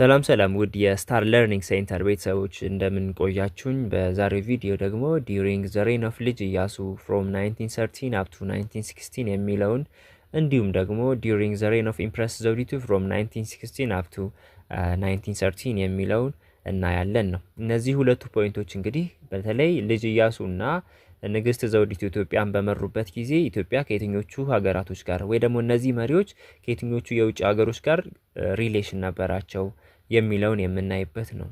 ሰላም ሰላም ውድ የስታር ለርኒንግ ሴንተር ቤተሰቦች እንደምን ቆያችሁኝ? በዛሬው ቪዲዮ ደግሞ ዲዩሪንግ ዘ ሬን ኦፍ ልጅ ኢያሱ ፍሮም 1913 አፕ ቱ 1916 የሚለውን እንዲሁም ደግሞ ዲዩሪንግ ዘ ሬን ኦፍ ኢምፕረስ ዘውዲቱ ፍሮም 1916 አፕ ቱ 1913 የሚለውን እናያለን ነው። እነዚህ ሁለቱ ፖይንቶች እንግዲህ በተለይ ልጅ ኢያሱና ንግስት ዘውዲቱ ኢትዮጵያን በመሩበት ጊዜ ኢትዮጵያ ከየትኞቹ ሀገራቶች ጋር ወይ ደግሞ እነዚህ መሪዎች ከየትኞቹ የውጭ ሀገሮች ጋር ሪሌሽን ነበራቸው የሚለውን የምናይበት ነው።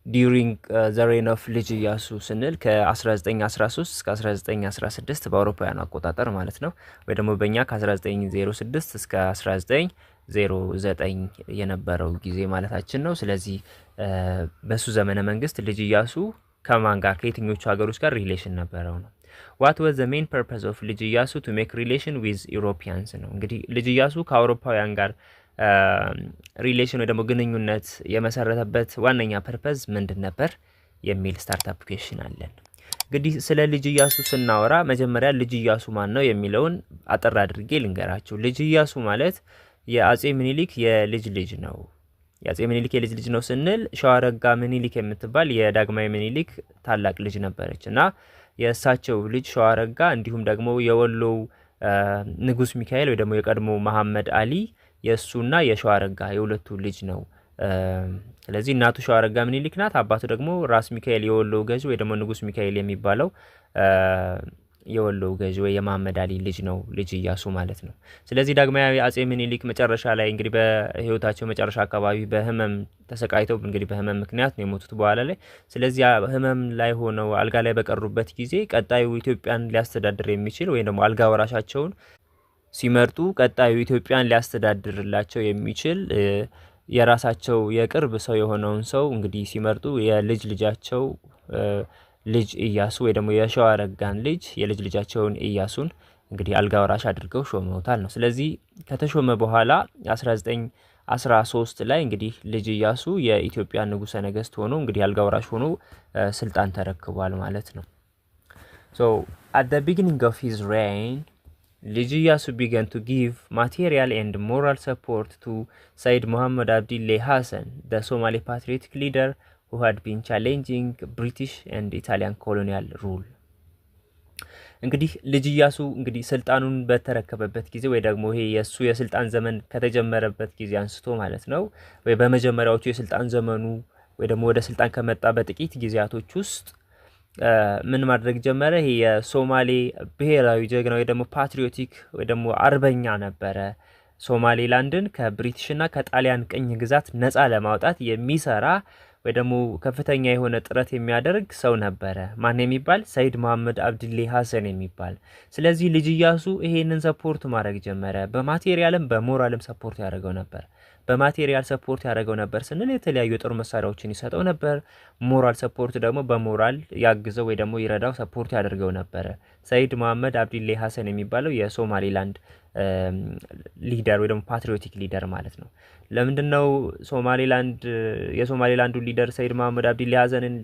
ዲዩሪንግ ዘ ሬን ኦፍ ልጅ ኢያሱ ስንል ከ1913 እስከ 1916 በአውሮፓውያን አቆጣጠር ማለት ነው። ወይ ደግሞ በእኛ ከ1906 እስከ 1909 የነበረው ጊዜ ማለታችን ነው። ስለዚህ በሱ ዘመነ መንግስት ልጅ ኢያሱ ከማን ጋር ከየትኞቹ ሀገሮች ጋር ሪሌሽን ነበረው ነው። What was the main purpose of ልጅ ኢያሱ to make relation with Europeans ነው። እንግዲህ ልጅ ኢያሱ ከአውሮፓውያን ጋር ሪሌሽን ወይ ደግሞ ግንኙነት የመሰረተበት ዋነኛ ፐርፐዝ ምንድን ነበር የሚል ስታርታፕ ኩዌስችን አለን። እንግዲህ ስለ ልጅ ኢያሱ ስናወራ መጀመሪያ ልጅ ኢያሱ ማን ነው የሚለውን አጠር አድርጌ ልንገራችሁ። ልጅ ኢያሱ ማለት የአጼ ምኒልክ የልጅ ልጅ ነው። የአጼ ምኒልክ የልጅ ልጅ ነው ስንል ሸዋረጋ ምኒልክ የምትባል የዳግማዊ ምኒልክ ታላቅ ልጅ ነበረች እና የእሳቸው ልጅ ሸዋረጋ እንዲሁም ደግሞ የወሎው ንጉስ ሚካኤል ወይ ደግሞ የቀድሞ መሐመድ አሊ የሱና የሸዋረጋ የሁለቱ ልጅ ነው። ስለዚህ እናቱ ሸዋረጋ ምኒልክ ናት፣ አባቱ ደግሞ ራስ ሚካኤል የወሎው ገዥ ወይ ደግሞ ንጉስ ሚካኤል የሚባለው የወሎው ገዥ ወይ የመሐመድ አሊ ልጅ ነው ልጅ ኢያሱ ማለት ነው። ስለዚህ ዳግማዊ አጼ ምኒልክ መጨረሻ ላይ እንግዲህ በህይወታቸው መጨረሻ አካባቢ በህመም ተሰቃይተው እንግዲህ በህመም ምክንያት ነው የሞቱት በኋላ ላይ። ስለዚህ ህመም ላይ ሆነው አልጋ ላይ በቀሩበት ጊዜ ቀጣዩ ኢትዮጵያን ሊያስተዳድር የሚችል ወይ ደግሞ አልጋ ወራሻቸውን ሲመርጡ ቀጣዩ ኢትዮጵያን ሊያስተዳድርላቸው የሚችል የራሳቸው የቅርብ ሰው የሆነውን ሰው እንግዲህ ሲመርጡ የልጅ ልጃቸው ልጅ ኢያሱ ወይ ደግሞ የሸዋረጋን ልጅ የልጅ ልጃቸውን ኢያሱን እንግዲህ አልጋ ወራሽ አድርገው ሾመውታል ነው። ስለዚህ ከተሾመ በኋላ 1913 ላይ እንግዲህ ልጅ ኢያሱ የኢትዮጵያ ንጉሠ ነገስት ሆኖ እንግዲህ አልጋ ወራሽ ሆኖ ስልጣን ተረክቧል ማለት ነው። So at the beginning of his reign ልጅ ኢያሱ began to give material and moral support to Said Muhammad Abdille Hassan, the Somali patriotic leader who had been challenging British and Italian colonial rule. እንግዲህ ልጅ ኢያሱ እንግዲህ ስልጣኑን በተረከበበት ጊዜ ወይ ደግሞ ይሄ የሱ የስልጣን ዘመን ከተጀመረበት ጊዜ አንስቶ ማለት ነው ወይ በመጀመሪያዎቹ የስልጣን ዘመኑ ወይ ደግሞ ወደ ስልጣን ከመጣ በጥቂት ጊዜያቶች ውስጥ ምን ማድረግ ጀመረ? ይሄ የሶማሌ ብሔራዊ ጀግና ወይ ደግሞ ፓትሪዮቲክ ወይ ደግሞ አርበኛ ነበረ። ሶማሌላንድን ከብሪቲሽና ከጣሊያን ቅኝ ግዛት ነፃ ለማውጣት የሚሰራ ወይ ደግሞ ከፍተኛ የሆነ ጥረት የሚያደርግ ሰው ነበረ። ማን የሚባል? ሰይድ መሐመድ አብድሌ ሐሰን የሚባል። ስለዚህ ልጅ ኢያሱ ይሄንን ሰፖርት ማድረግ ጀመረ። በማቴሪያልም በሞራልም ሰፖርት ያደርገው ነበር። በማቴሪያል ሰፖርት ያደርገው ነበር ስንል የተለያዩ የጦር መሳሪያዎችን ይሰጠው ነበር። ሞራል ሰፖርት ደግሞ በሞራል ያግዘው ወይ ደግሞ ይረዳው ሰፖርት ያደርገው ነበር። ሰይድ መሐመድ አብድሌ ሐሰን የሚባለው የሶማሊላንድ ሊደር ወይ ደግሞ ፓትሪዮቲክ ሊደር ማለት ነው። ለምንድነው ሶማሊላንድ የሶማሊላንዱ ሊደር ሰይድ መሐመድ አብድሌ ሐሰንን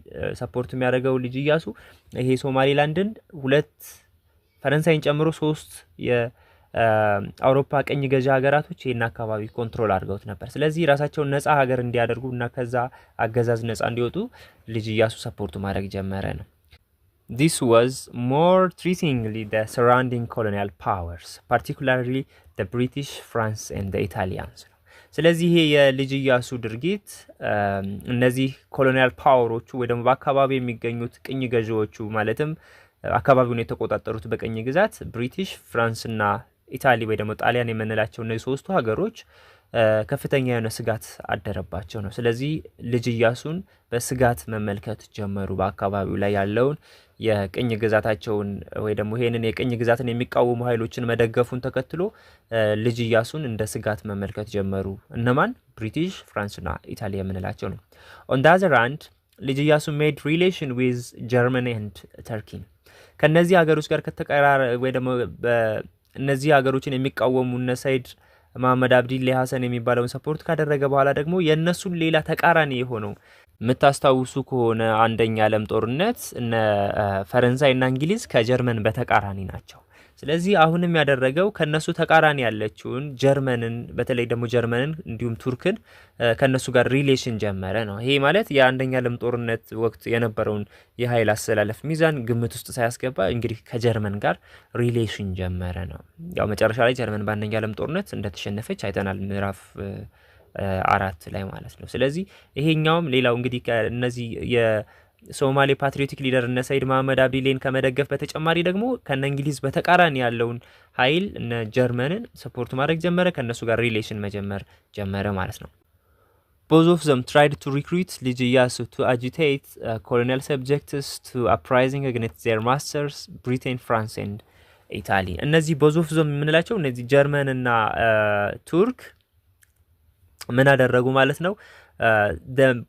ሰፖርት የሚያደርገው ልጅ ኢያሱ? ይሄ ሶማሊላንድን ሁለት ፈረንሳይን ጨምሮ 3 የአውሮፓ ቀኝ ገዢ ሀገራቶች ይሄን አካባቢ ኮንትሮል አድርገውት ነበር። ስለዚህ ራሳቸውን ነፃ ሀገር እንዲያደርጉ እና ከዛ አገዛዝ ነፃ እንዲወጡ ልጅ ኢያሱ ሰፖርት ማድረግ ጀመረ ነው። This was more threateningly the surrounding colonial powers, particularly the British, France and the Italians. ስለዚህ ይሄ የልጅ ኢያሱ ድርጊት እነዚህ ኮሎኒያል ፓወሮቹ ወይ ደግሞ በአካባቢ የሚገኙት ቅኝ ገዢዎቹ ማለትም አካባቢውን የተቆጣጠሩት በቅኝ ግዛት ብሪቲሽ፣ ፍራንስ እና ኢታሊ ወይ ደግሞ ጣሊያን የምንላቸው እነዚህ ሶስቱ ሀገሮች ከፍተኛ የሆነ ስጋት አደረባቸው ነው። ስለዚህ ልጅ ኢያሱን በስጋት መመልከት ጀመሩ። በአካባቢው ላይ ያለውን የቅኝ ግዛታቸውን ወይ ደግሞ ይሄንን የቅኝ ግዛትን የሚቃወሙ ኃይሎችን መደገፉን ተከትሎ ልጅ ኢያሱን እንደ ስጋት መመልከት ጀመሩ። እነማን? ብሪቲሽ፣ ፍራንስ እና ኢታሊ የምንላቸው ነው። On the other hand ልጅ ኢያሱ made relation with Germany and Turkey ከነዚህ ሀገሮች ጋር ከተቀራረ ወይ ደግሞ በእነዚህ ሀገሮችን የሚቃወሙ እነ ሰይድ መሐመድ አብድሌ ሐሰን የሚባለውን ሰፖርት ካደረገ በኋላ ደግሞ የነሱን ሌላ ተቃራኒ የሆነው የምታስታውሱ ከሆነ አንደኛ ዓለም ጦርነት እነ ፈረንሳይና እንግሊዝ ከጀርመን በተቃራኒ ናቸው። ስለዚህ አሁንም ያደረገው ከነሱ ተቃራኒ ያለችውን ጀርመንን በተለይ ደግሞ ጀርመንን እንዲሁም ቱርክን ከነሱ ጋር ሪሌሽን ጀመረ ነው። ይሄ ማለት የአንደኛ ዓለም ጦርነት ወቅት የነበረውን የኃይል አሰላለፍ ሚዛን ግምት ውስጥ ሳያስገባ እንግዲህ ከጀርመን ጋር ሪሌሽን ጀመረ ነው። ያው መጨረሻ ላይ ጀርመን በአንደኛ ዓለም ጦርነት እንደተሸነፈች አይተናል ምዕራፍ 4 ላይ ማለት ነው። ስለዚህ ይሄኛውም ሌላው እንግዲህ ከነዚህ የሶማሌ ፓትሪዮቲክ ሊደር እነ ሰይድ መሐመድ አብዲሌን ከመደገፍ በተጨማሪ ደግሞ ከነ እንግሊዝ በተቃራኒ ያለውን ኃይል እነ ጀርመንን ሰፖርት ማድረግ ጀመረ፣ ከነሱ ጋር ሪሌሽን መጀመር ጀመረ ማለት ነው። Both of them tried to recruit ልጅ ኢያሱ to agitate colonial subjects to uprising against their masters Britain, France and Italy። እነዚህ both of them የምንላቸው እነዚህ ጀርመን እና ቱርክ ምን አደረጉ ማለት ነው?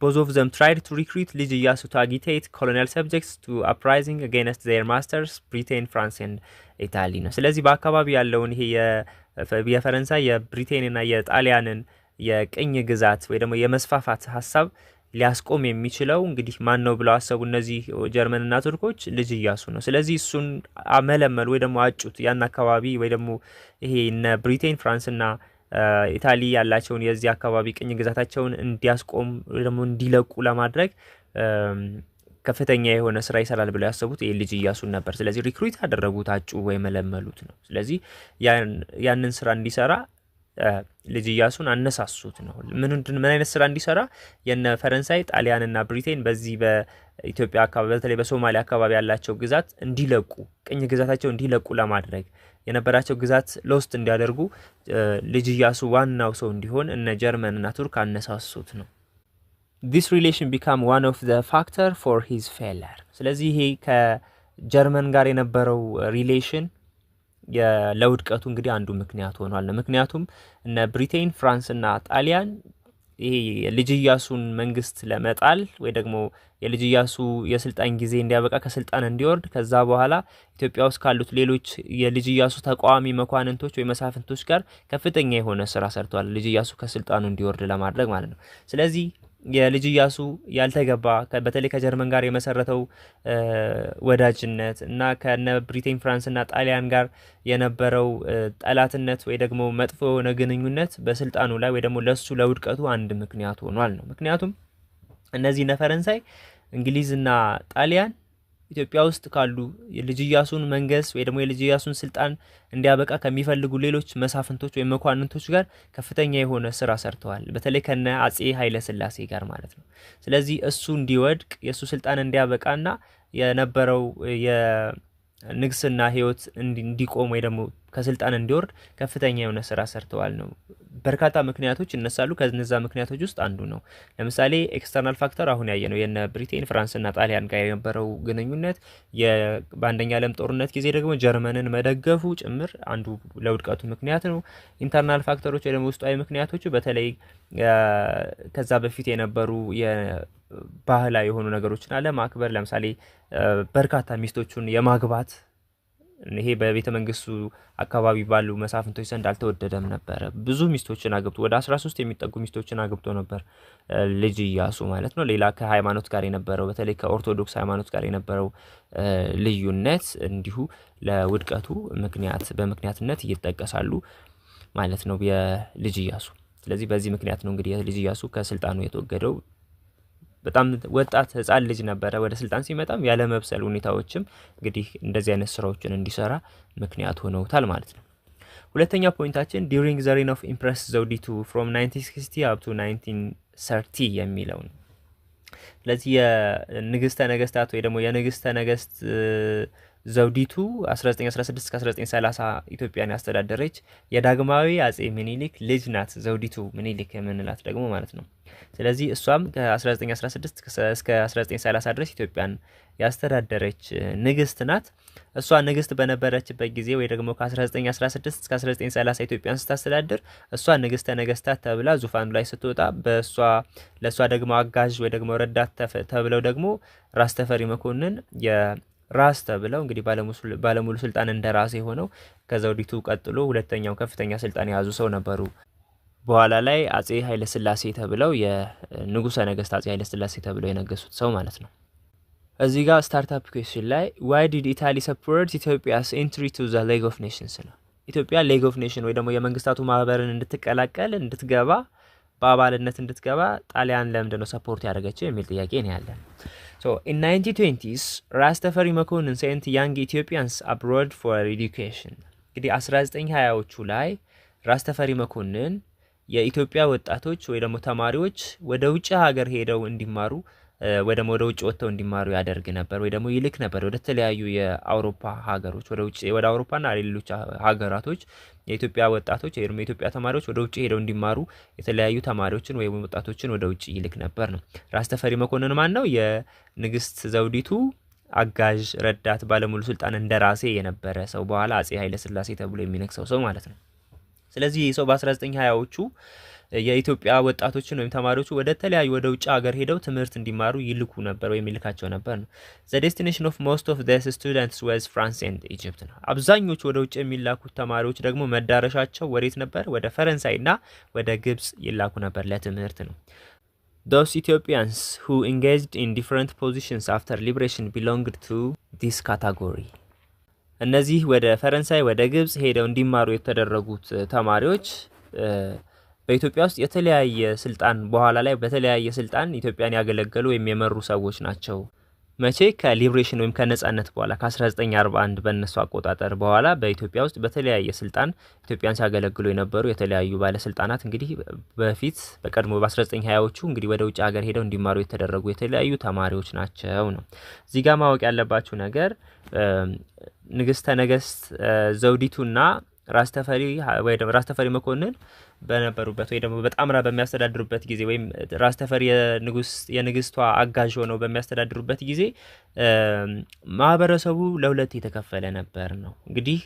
both of them tried to recruit ልጅ ኢያሱ to agitate colonial subjects to uprising against their masters Britain, France and Italy ነው። ስለዚህ በአካባቢ ያለውን ይሄ የፈረንሳይ የብሪቴን እና የጣሊያንን የቅኝ ግዛት ወይ ደግሞ የመስፋፋት ሐሳብ ሊያስቆም የሚችለው እንግዲህ ማን ነው ብለው አሰቡ እነዚህ ጀርመንና ቱርኮች? ልጅ ኢያሱ ነው። ስለዚህ እሱን አመለመሉ ወይ ደግሞ አጩት ያን አካባቢ ወይ ደግሞ ይሄ እነ ብሪቴን ፍራንስና ኢታሊ ያላቸውን የዚህ አካባቢ ቅኝ ግዛታቸውን እንዲያስቆም ወይ ደግሞ እንዲለቁ ለማድረግ ከፍተኛ የሆነ ስራ ይሰራል ብለው ያሰቡት ይሄ ልጅ ኢያሱን ነበር። ስለዚህ ሪክሩት ያደረጉት አጩ ወይ መለመሉት ነው። ስለዚህ ያንን ስራ እንዲሰራ ልጅ ኢያሱን አነሳሱት ነው። ምን አይነት ስራ እንዲሰራ? የነ ፈረንሳይ ጣሊያንና ብሪቴን በዚህ በኢትዮጵያ አካባቢ በተለይ በሶማሊያ አካባቢ ያላቸው ግዛት እንዲለቁ ቅኝ ግዛታቸው እንዲለቁ ለማድረግ የነበራቸው ግዛት ሎስት እንዲያደርጉ ልጅ ኢያሱ ዋናው ሰው እንዲሆን እነ ጀርመንና ቱርክ አነሳሱት ነው። This relation became one of the factor for his failure። ስለዚህ ይሄ ከጀርመን ጋር የነበረው ሪሌሽን ለውድቀቱ እንግዲህ አንዱ ምክንያት ሆኗል። ምክንያቱም እነ ብሪቴን ፍራንስ እና ጣሊያን ይሄ የልጅ ኢያሱን መንግስት ለመጣል ወይ ደግሞ የልጅ ኢያሱ የስልጣን ጊዜ እንዲያበቃ ከስልጣን እንዲወርድ ከዛ በኋላ ኢትዮጵያ ውስጥ ካሉት ሌሎች የልጅ ኢያሱ ተቃዋሚ መኳንንቶች ወይ መሳፍንቶች ጋር ከፍተኛ የሆነ ስራ ሰርተዋል፣ ልጅ ኢያሱ ከስልጣኑ እንዲወርድ ለማድረግ ማለት ነው። ስለዚህ የልጅ ኢያሱ ያልተገባ በተለይ ከጀርመን ጋር የመሰረተው ወዳጅነት እና ከነ ብሪቴን ፍራንስ እና ጣሊያን ጋር የነበረው ጠላትነት ወይ ደግሞ መጥፎ የሆነ ግንኙነት በስልጣኑ ላይ ወይ ደግሞ ለሱ ለውድቀቱ አንድ ምክንያት ሆኗል ነው። ምክንያቱም እነዚህ ፈረንሳይ እንግሊዝና ጣሊያን ኢትዮጵያ ውስጥ ካሉ የልጅ ኢያሱን መንግስት ወይ ደግሞ የልጅ ኢያሱን ስልጣን እንዲያበቃ ከሚፈልጉ ሌሎች መሳፍንቶች ወይ መኳንንቶች ጋር ከፍተኛ የሆነ ስራ ሰርተዋል፣ በተለይ ከነ አጼ ኃይለ ሥላሴ ጋር ማለት ነው። ስለዚህ እሱ እንዲወድቅ የሱ ስልጣን እንዲያበቃና የነበረው የንግስና ህይወት እንዲቆም ወይ ደግሞ ከስልጣን እንዲወርድ ከፍተኛ የሆነ ስራ ሰርተዋል ነው። በርካታ ምክንያቶች ይነሳሉ። ከነዛ ምክንያቶች ውስጥ አንዱ ነው ለምሳሌ ኤክስተርናል ፋክተር አሁን ያየነው የነ ብሪቴን ፍራንስ እና ጣሊያን ጋር የነበረው ግንኙነት፣ በአንደኛ ዓለም ጦርነት ጊዜ ደግሞ ጀርመንን መደገፉ ጭምር አንዱ ለውድቀቱ ምክንያት ነው። ኢንተርናል ፋክተሮች ወይ ደግሞ ውስጣዊ ምክንያቶቹ በተለይ ከዛ በፊት የነበሩ የባህላዊ የሆኑ ነገሮችን አለማክበር፣ ለምሳሌ በርካታ ሚስቶቹን የማግባት ይሄ በቤተ መንግስቱ አካባቢ ባሉ መሳፍንቶች ዘንድ አልተወደደም ነበር። ብዙ ሚስቶችን አግብቶ ወደ 13 የሚጠጉ ሚስቶችን አግብቶ ነበር ልጅ ኢያሱ ማለት ነው። ሌላ ከሃይማኖት ጋር የነበረው በተለይ ከኦርቶዶክስ ሃይማኖት ጋር የነበረው ልዩነት እንዲሁ ለውድቀቱ በምክንያትነት ይጠቀሳሉ ማለት ነው የልጅ ኢያሱ። ስለዚህ በዚህ ምክንያት ነው እንግዲህ የልጅ ኢያሱ ከስልጣኑ የተወገደው። በጣም ወጣት ህፃን ልጅ ነበረ። ወደ ስልጣን ሲመጣም ያለ መብሰል ሁኔታዎችም እንግዲህ እንደዚህ አይነት ስራዎችን እንዲሰራ ምክንያት ሆነውታል ማለት ነው። ሁለተኛ ፖይንታችን during the reign of Empress ዘውዲቱ from 1960 up to 1930 የሚለው ነው። ስለዚህ የንግስተ ነገስታት ወይ ደግሞ የንግስተ ነገስት ዘውዲቱ 1916 እስከ 1930 ኢትዮጵያን ያስተዳደረች የዳግማዊ አጼ ምኒልክ ልጅ ናት። ዘውዲቱ ምኒልክ የምንላት ደግሞ ማለት ነው። ስለዚህ እሷም ከ1916 እስከ 1930 ድረስ ኢትዮጵያን ያስተዳደረች ንግስት ናት። እሷ ንግስት በነበረችበት ጊዜ ወይ ደግሞ ከ1916 እስከ 1930 ኢትዮጵያን ስታስተዳድር እሷ ንግስተ ነገስታት ተብላ ዙፋኑ ላይ ስትወጣ ለእሷ ደግሞ አጋዥ ወይ ደግሞ ረዳት ተብለው ደግሞ ራስ ተፈሪ መኮንን ራስ ተብለው እንግዲህ ባለሙሉ ስልጣን እንደ ራስ የሆነው ከዘውዲቱ ቀጥሎ ሁለተኛው ከፍተኛ ስልጣን የያዙ ሰው ነበሩ በኋላ ላይ አጼ ኃይለ ሥላሴ ተብለው የንጉሠ ነገሥት አጼ ኃይለ ሥላሴ ተብለው የነገሱት ሰው ማለት ነው። እዚህ ጋር ስታርታፕ ኩዌስችን ላይ ዋይ ዲድ ኢታሊ ሰፖርት ኢትዮጵያስ ኤንትሪ ቱ ዘ ሌግ ኦፍ ኔሽንስ ነው። ኢትዮጵያ ሌግ ኦፍ ኔሽን ወይ ደግሞ የመንግስታቱ ማህበርን እንድትቀላቀል እንድትገባ በአባልነት እንድትገባ ጣሊያን ለምንድን ነው ሰፖርት ያደረገችው የሚል ጥያቄ ነው ያለን። ሶ ኢን 1920s ራስ ተፈሪ መኮንን ሴንት ያንግ ኢትዮጵያንስ አብሮድ ፎር ኤዱኬሽን። እንግዲህ 1920ዎቹ ላይ ራስ ተፈሪ መኮንን የኢትዮጵያ ወጣቶች ወይ ደግሞ ተማሪዎች ወደ ውጭ ሀገር ሄደው እንዲማሩ ወይ ደግሞ ወደ ውጭ ወጥተው እንዲማሩ ያደርግ ነበር ወይ ደግሞ ይልክ ነበር ወደ ተለያዩ የአውሮፓ ሀገሮች ወደ አውሮፓና ሌሎች ሀገራቶች የኢትዮጵያ ወጣቶች ወይ ደግሞ የኢትዮጵያ ተማሪዎች ወደ ውጭ ሄደው እንዲማሩ የተለያዩ ተማሪዎችን ወይ ወጣቶችን ወደ ውጭ ይልክ ነበር ነው። ራስ ተፈሪ መኮንን ማን ነው? የንግስት ዘውዲቱ አጋዥ ረዳት ባለሙሉ ስልጣን እንደራሴ የነበረ ሰው በኋላ አጼ ኃይለ ሥላሴ ተብሎ የሚነግሰው ሰው ማለት ነው። ስለዚህ ይህ ሰው በ1920ዎቹ የኢትዮጵያ ወጣቶችን ወይም ተማሪዎቹ ወደ ተለያዩ ወደ ውጭ ሀገር ሄደው ትምህርት እንዲማሩ ይልኩ ነበር ወይም ይልካቸው ነበር ነው። ዘ ዴስቲኔሽን ኦፍ ሞስት ኦፍ ዲስ ስቱደንትስ ዋዝ ፍራንስ ኤንድ ኢጂፕት ነው። አብዛኞቹ ወደ ውጭ የሚላኩት ተማሪዎች ደግሞ መዳረሻቸው ወዴት ነበር? ወደ ፈረንሳይና ወደ ግብጽ ይላኩ ነበር ለትምህርት ነው። Those Ethiopians who engaged in different positions after liberation belonged to this category. እነዚህ ወደ ፈረንሳይ ወደ ግብጽ ሄደው እንዲማሩ የተደረጉት ተማሪዎች በኢትዮጵያ ውስጥ የተለያየ ስልጣን በኋላ ላይ በተለያየ ስልጣን ኢትዮጵያን ያገለገሉ ወይም የመሩ ሰዎች ናቸው። መቼ? ከሊብሬሽን ወይም ከነጻነት በኋላ ከ1941 በእነሱ አቆጣጠር በኋላ በኢትዮጵያ ውስጥ በተለያየ ስልጣን ኢትዮጵያን ሲያገለግሉ የነበሩ የተለያዩ ባለስልጣናት እንግዲህ በፊት በቀድሞ በ1920ዎቹ እንግዲህ ወደ ውጭ ሀገር ሄደው እንዲማሩ የተደረጉ የተለያዩ ተማሪዎች ናቸው ነው። እዚህ ጋር ማወቅ ያለባችሁ ነገር ንግስተ ነገስት ዘውዲቱና ራስ ተፈሪ መኮንን በነበሩበት ወይ ደግሞ በጣምራ በሚያስተዳድሩበት ጊዜ ወይም ራስ ተፈሪ የንግስቷ አጋዥ ሆነው በሚያስተዳድሩበት ጊዜ ማህበረሰቡ ለሁለት የተከፈለ ነበር ነው። እንግዲህ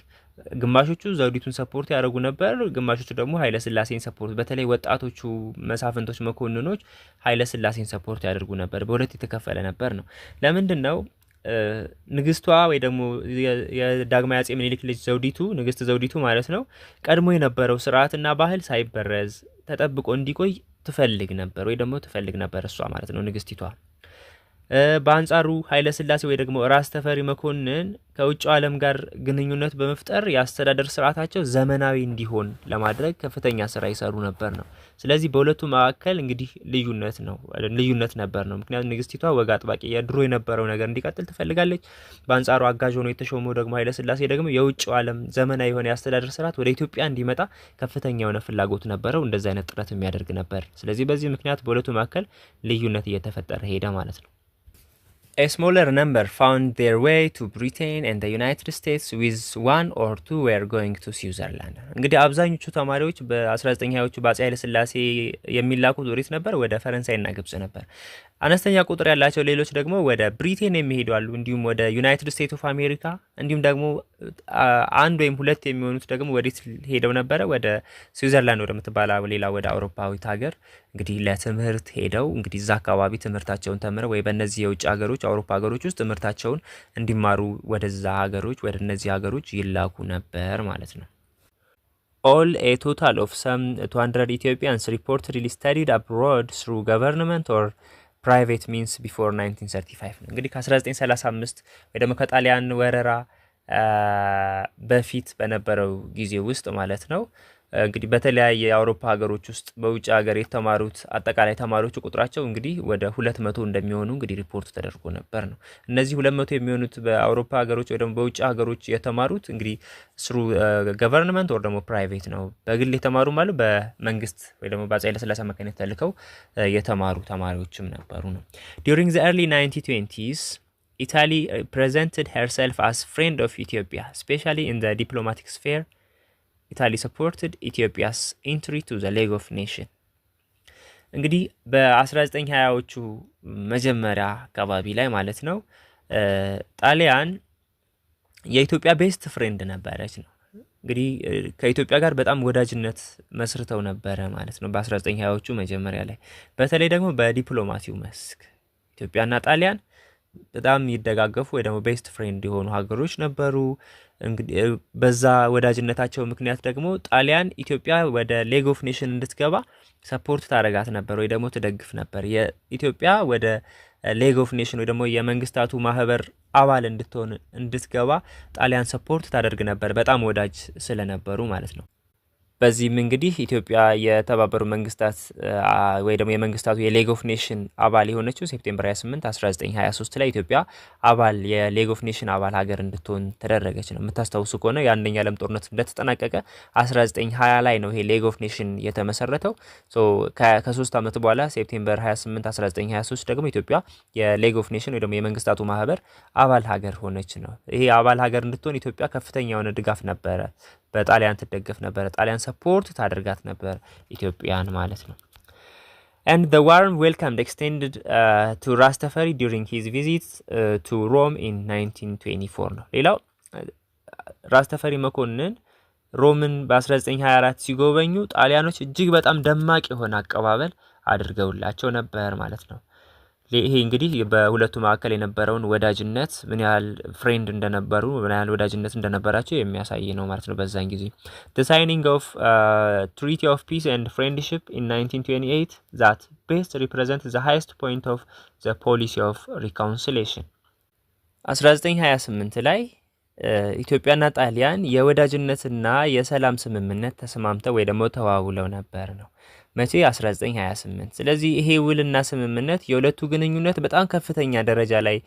ግማሾቹ ዘውዲቱን ሰፖርት ያደርጉ ነበር፣ ግማሾቹ ደግሞ ኃይለ ሥላሴን ሰፖርት፣ በተለይ ወጣቶቹ መሳፍንቶች መኮንኖች ኃይለ ሥላሴን ሰፖርት ያደርጉ ነበር። በሁለት የተከፈለ ነበር ነው። ለምንድን ነው? ንግስቷ ወይ ደግሞ የዳግማዊ አጼ ምኒልክ ልጅ ዘውዲቱ ንግስት ዘውዲቱ ማለት ነው ቀድሞ የነበረው ስርዓትና ባህል ሳይበረዝ ተጠብቆ እንዲቆይ ትፈልግ ነበር እሷ ማለት ነው ንግስቲቷ። በአንጻሩ ኃይለ ሥላሴ ወይ ደግሞ ራስ ተፈሪ መኮንን ከውጭው ዓለም ጋር ግንኙነት በመፍጠር የአስተዳደር ስርዓታቸው ዘመናዊ እንዲሆን ለማድረግ ከፍተኛ ስራ ይሰሩ ነበር ነው። ስለዚህ በሁለቱ መካከል እንግዲህ ልዩነት ነበር ነው። ምክንያቱም ንግስቲቷ ወግ አጥባቂ የድሮ የነበረው ነገር እንዲቀጥል ትፈልጋለች። በአንጻሩ አጋዥ ሆኖ የተሾመው ደግሞ ኃይለ ሥላሴ ደግሞ የውጭው ዓለም ዘመናዊ የሆነ የአስተዳደር ስርዓት ወደ ኢትዮጵያ እንዲመጣ ከፍተኛ የሆነ ፍላጎት ነበረው። እንደዚህ አይነት ጥረት የሚያደርግ ነበር። ስለዚህ በዚህ ምክንያት በሁለቱ መካከል ልዩነት እየተፈጠረ ሄደ ማለት ነው። A smaller number found their way to Britain and the United States, with one or two were going to Switzerland. እንግዲህ አብዛኞቹ ተማሪዎች በ1920ዎቹ በአጼ ኃይለ ሥላሴ የሚላኩት ወዴት ነበር? ወደ ፈረንሳይና ግብጽ ነበር። አነስተኛ ቁጥር ያላቸው ሌሎች ደግሞ ወደ ብሪቴን የሚሄዱ አሉ፣ እንዲሁም ወደ ዩናይትድ ስቴትስ ኦፍ አሜሪካ፣ እንዲሁም ደግሞ አንድ ወይም ሁለት የሚሆኑት ደግሞ ወዴት ሄደው ነበረ? ወደ ስዊዘርላንድ ወደምትባለው ሌላ ወደ አውሮፓዊት ሀገር እንግዲህ ለትምህርት ሄደው እንግዲህ እዛ አካባቢ ትምህርታቸውን ተምረው ወይ በእነዚህ የውጭ ሀገሮች አውሮፓ ሀገሮች ውስጥ ትምህርታቸውን እንዲማሩ ወደ እነዚህ ሀገሮች ይላኩ ነበር ማለት ነው። All a total of some 200 Ethiopians reportedly studied abroad through government or private means before 1935 ነው። እንግዲህ ከ1935 ወይ ደግሞ ከጣሊያን ወረራ በፊት በነበረው ጊዜ ውስጥ ማለት ነው እንግዲህ በተለያየ የአውሮፓ ሀገሮች ውስጥ በውጭ ሀገር የተማሩት አጠቃላይ ተማሪዎች ቁጥራቸው እንግዲህ ወደ 200 እንደሚሆኑ እንግዲህ ሪፖርት ተደርጎ ነበር ነው። እነዚህ 200 የሚሆኑት በአውሮፓ ሀገሮች ወይ ደግሞ በውጭ ሀገሮች የተማሩት እንግዲህ ስሩ ገቨርንመንት ወር ደግሞ ፕራይቬት ነው። በግል የተማሩ ማለት በመንግስት ወይ ደግሞ በአጼ ኃይለ ሥላሴ አማካኝነት ተልከው የተማሩ ተማሪዎችም ነበሩ ነው። During the early 1920s Italy presented herself as friend of Ethiopia, especially in the diplomatic sphere. Italy supported Ethiopia's entry to the League of Nations. እንግዲህ በ1920ዎቹ መጀመሪያ አካባቢ ላይ ማለት ነው ጣሊያን የኢትዮጵያ ቤስት ፍሬንድ ነበረች ነው። እንግዲህ ከኢትዮጵያ ጋር በጣም ወዳጅነት መስርተው ነበረ ማለት ነው በ1920ዎቹ መጀመሪያ ላይ። በተለይ ደግሞ በዲፕሎማሲው መስክ ኢትዮጵያና ጣሊያን በጣም ይደጋገፉ ወይ ደግሞ ቤስት ፍሬንድ የሆኑ ሀገሮች ነበሩ። እንግዲህ በዛ ወዳጅነታቸው ምክንያት ደግሞ ጣሊያን ኢትዮጵያ ወደ ሌግ ኦፍ ኔሽን እንድትገባ ሰፖርት ታደርጋት ነበር ወይ ደግሞ ትደግፍ ነበር። የኢትዮጵያ ወደ ሌግ ኦፍ ኔሽን ወይ ደግሞ የመንግስታቱ ማህበር አባል እንድትገባ ጣሊያን ሰፖርት ታደርግ ነበር፣ በጣም ወዳጅ ስለነበሩ ማለት ነው። በዚህም እንግዲህ ኢትዮጵያ የተባበሩ መንግስታት ወይ ደግሞ የመንግስታቱ የሌግ ኦፍ ኔሽን አባል የሆነችው ሴፕቴምበር 28 1923 ላይ ኢትዮጵያ አባል የሌግ ኦፍ ኔሽን አባል ሀገር እንድትሆን ተደረገች ነው። የምታስታውሱ ከሆነ የአንደኛ ዓለም ጦርነት እንደተጠናቀቀ 1920 ላይ ነው ይሄ ሌግ ኦፍ ኔሽን የተመሰረተው። ከ3 ዓመት በኋላ ሴፕቴምበር 28 1923 ደግሞ ኢትዮጵያ የሌግ ኦፍ ኔሽን ወይ ደግሞ የመንግስታቱ ማህበር አባል ሀገር ሆነች ነው። ይሄ አባል ሀገር እንድትሆን ኢትዮጵያ ከፍተኛ የሆነ ድጋፍ ነበረ፣ በጣሊያን ትደገፍ ነበር፣ ጣሊያን ሰፖርት ታደርጋት ነበር ኢትዮጵያን ማለት ነው። And the warm welcome extended to Rastafari during his visit to Rome in 1924 ነው። ሌላው ራስተፈሪ መኮንን ሮምን በ1924 ሲጎበኙ ጣሊያኖች እጅግ በጣም ደማቅ የሆነ አቀባበል አድርገውላቸው ነበር ማለት ነው። ይሄ እንግዲህ በሁለቱ መካከል የነበረውን ወዳጅነት ምን ያህል ፍሬንድ እንደነበሩ ምን ያህል ወዳጅነት እንደነበራቸው የሚያሳይ ነው ማለት ነው። በዛን ጊዜ the signing of treaty of peace and friendship in 1928 that best represents the highest point of the policy of reconciliation 1928 ላይ ኢትዮጵያና ጣሊያን የወዳጅነትና የሰላም ስምምነት ተስማምተው ወይ ደግሞ ተዋውለው ነበር ነው። መቼ? 1928። ስለዚህ ይሄ ውልና ስምምነት የሁለቱ ግንኙነት በጣም ከፍተኛ ደረጃ ላይ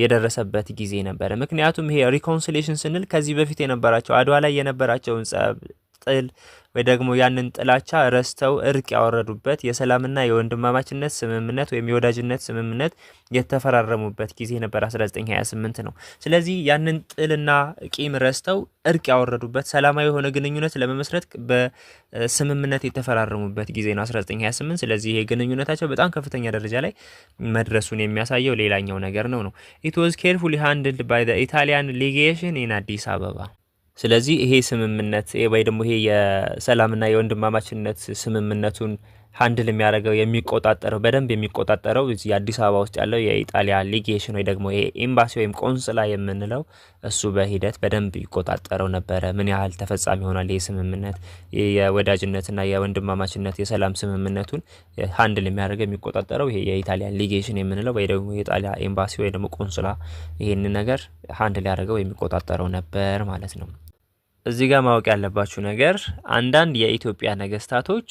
የደረሰበት ጊዜ ነበር። ምክንያቱም ይሄ ሪኮንሲሊዬሽን ስንል ከዚህ በፊት የነበራቸው አድዋ ላይ የነበራቸውን ጸብ፣ ጥል ወይ ደግሞ ያንን ጥላቻ ረስተው እርቅ ያወረዱበት የሰላምና የወንድማማችነት ስምምነት ወይም የወዳጅነት ስምምነት የተፈራረሙበት ጊዜ ነበር 1928 ነው። ስለዚህ ያንን ጥልና ቂም ረስተው እርቅ ያወረዱበት ሰላማዊ የሆነ ግንኙነት ለመመስረት በስምምነት የተፈራረሙበት ጊዜ ነው 1928። ስለዚህ ይሄ ግንኙነታቸው በጣም ከፍተኛ ደረጃ ላይ መድረሱን የሚያሳየው ሌላኛው ነገር ነው። It was carefully handled by the Italian legation in Addis Ababa። ስለዚህ ይሄ ስምምነት ወይ ደግሞ ይሄ የሰላምና የወንድማማችነት ስምምነቱን ሃንድል የሚያደርገው የሚቆጣጠረው በደንብ የሚቆጣጠረው እዚህ አዲስ አበባ ውስጥ ያለው የኢጣሊያ ሊጌሽን ወይ ደግሞ ይሄ ኤምባሲ ወይም ቆንስላ የምንለው እሱ በሂደት በደንብ ይቆጣጠረው ነበረ። ምን ያህል ተፈጻሚ ሆኗል ይሄ ስምምነት፣ የወዳጅነትና የወንድማማችነት የሰላም ስምምነቱን ሃንድል የሚያደርገው የሚቆጣጠረው ይሄ የኢጣሊያ ሊጌሽን የምንለው ወይ ደግሞ የኢጣሊያ ኤምባሲ ወይ ደግሞ ቆንስላ ይሄን ነገር ሃንድል ያደርገው የሚቆጣጠረው ነበር ማለት ነው። እዚህ ጋር ማወቅ ያለባችሁ ነገር አንዳንድ የኢትዮጵያ ነገስታቶች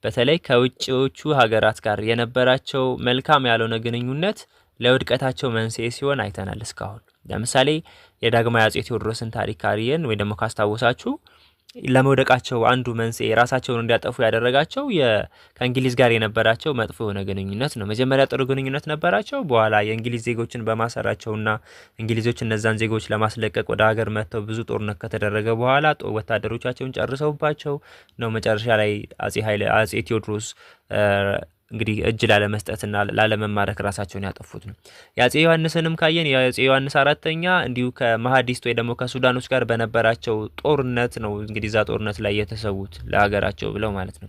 በተለይ ከውጪዎቹ ሀገራት ጋር የነበራቸው መልካም ያልሆነ ግንኙነት ለውድቀታቸው መንስኤ ሲሆን አይተናል እስካሁን። ለምሳሌ የዳግማዊ አጼ ቴዎድሮስን ታሪክ ካየን ወይ ደግሞ ካስታወሳችሁ ለመውደቃቸው አንዱ መንስኤ ራሳቸውን እንዲያጠፉ ያደረጋቸው ከእንግሊዝ ጋር የነበራቸው መጥፎ የሆነ ግንኙነት ነው። መጀመሪያ ጥሩ ግንኙነት ነበራቸው። በኋላ የእንግሊዝ ዜጎችን በማሰራቸውና እንግሊዞች እነዛን ዜጎች ለማስለቀቅ ወደ ሀገር መጥተው ብዙ ጦርነት ከተደረገ በኋላ ወታደሮቻቸውን ጨርሰውባቸው ነው መጨረሻ ላይ አጼ ቴዎድሮስ እንግዲህ እጅ ላለመስጠትና ላለመማረክ ራሳቸውን ያጠፉት ነው። የአጼ ዮሐንስንም ካየን የአጼ ዮሐንስ አራተኛ እንዲሁ ከመሐዲስት ወይ ደግሞ ከሱዳኖች ጋር በነበራቸው ጦርነት ነው እንግዲህ ዛ ጦርነት ላይ የተሰዉት ለሀገራቸው ብለው ማለት ነው።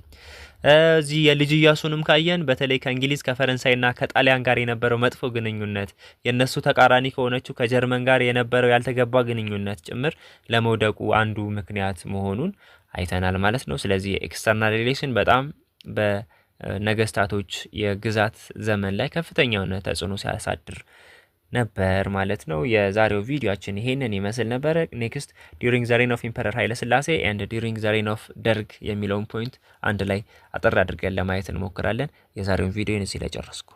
እዚህ የልጅ ኢያሱንም ካየን በተለይ ከእንግሊዝ ከፈረንሳይና ከጣሊያን ጋር የነበረው መጥፎ ግንኙነት የነሱ ተቃራኒ ከሆነችው ከጀርመን ጋር የነበረው ያልተገባ ግንኙነት ጭምር ለመውደቁ አንዱ ምክንያት መሆኑን አይተናል ማለት ነው። ስለዚህ ኤክስተርናል ሪሌሽን በጣም ነገስታቶች የግዛት ዘመን ላይ ከፍተኛ የሆነ ተጽዕኖ ሲያሳድር ነበር ማለት ነው። የዛሬው ቪዲዮአችን ይሄንን ይመስል ነበር። ኔክስት ዱሪንግ ዘ ሬን ኦፍ ኢምፐረር ኃይለ ሥላሴ ኤንድ ዱሪንግ ዘ ሬን ኦፍ ደርግ የሚለውን ፖይንት አንድ ላይ አጠር አድርገን ለማየት እንሞክራለን። የዛሬውን ቪዲዮን እዚህ ላይ ጨረስኩ።